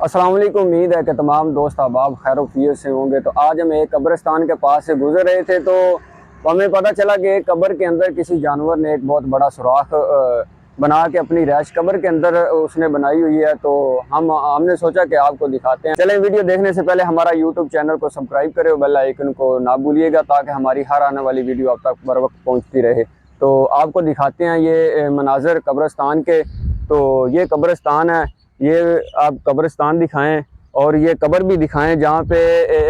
अस्सलाम वालेकुम। उम्मीद है कि तमाम दोस्त अहबाब खैर वफियत से होंगे। तो आज हम एक कब्रिस्तान के पास से गुजर रहे थे तो हमें पता चला कि एक कब्र के अंदर किसी जानवर ने एक बहुत बड़ा सुराख बना के अपनी रैश कब्र के अंदर उसने बनाई हुई है। तो हमने सोचा कि आपको दिखाते हैं। चलें, वीडियो देखने से पहले हमारा यूट्यूब चैनल को सब्सक्राइब करें और बेल आइकन को ना भूलिएगा ताकि हमारी हर आने वाली वीडियो आप तक बर वक्त पहुँचती रहे। तो आपको दिखाते हैं ये मनाजर कब्रिस्तान के। तो ये कब्रिस्तान है, ये आप कब्रिस्तान दिखाएं और ये कब्र भी दिखाएं जहाँ पे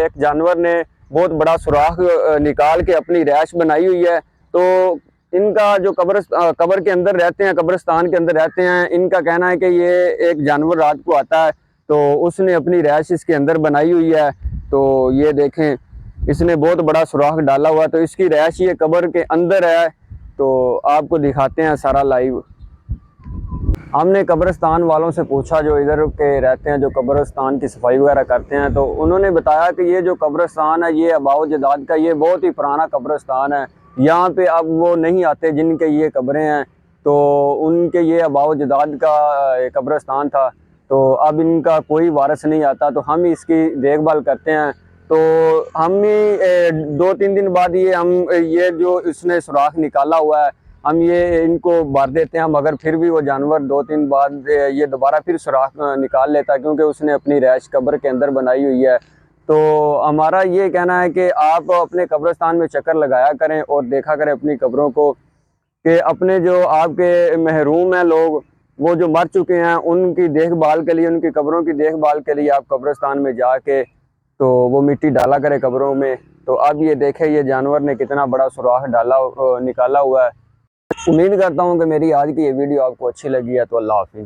एक जानवर ने बहुत बड़ा सुराख निकाल के अपनी रैश बनाई हुई है। तो इनका जो कब्र के अंदर रहते हैं, कब्रिस्तान के अंदर रहते हैं, इनका कहना है कि ये एक जानवर रात को आता है तो उसने अपनी रैश इसके अंदर बनाई हुई है। तो ये देखें, इसने बहुत बड़ा सुराख डाला हुआ, तो इसकी रैश ये कब्र के अंदर है। तो आपको दिखाते हैं सारा लाइव। हमने कब्रिस्तान वालों से पूछा जो इधर के रहते हैं, जो कब्रिस्तान की सफाई वगैरह करते हैं, तो उन्होंने बताया कि ये जो कब्रिस्तान है ये आबाओ जदाद का ये बहुत ही पुराना कब्रिस्तान है। यहाँ पे अब वो नहीं आते जिनके ये कब्रें हैं, तो उनके ये आबाओ जदाद का कब्रिस्तान था। तो अब इनका कोई वारिस नहीं आता, तो हम इसकी देखभाल करते हैं। तो हम ही 2-3 दिन बाद ये जो इसने सुराख निकाला हुआ है हम ये इनको भर देते हैं। मगर फिर भी वो जानवर 2-3 बाद ये दोबारा फिर सुराख निकाल लेता है क्योंकि उसने अपनी रैश कब्र के अंदर बनाई हुई है। तो हमारा ये कहना है कि आप अपने कब्रिस्तान में चक्कर लगाया करें और देखा करें अपनी कब्रों को, कि अपने जो आपके महरूम हैं लोग, वो जो मर चुके हैं, उनकी देखभाल के लिए, उनकी कब्रों की देखभाल के लिए आप कब्रिस्तान में जाके तो वो मिट्टी डाला करें कब्रों में। तो अब ये देखें, ये जानवर ने कितना बड़ा सुराख निकाला हुआ है। उम्मीद करता हूँ कि मेरी आज की ये वीडियो आपको अच्छी लगी है। तो अल्लाह हाफिज़।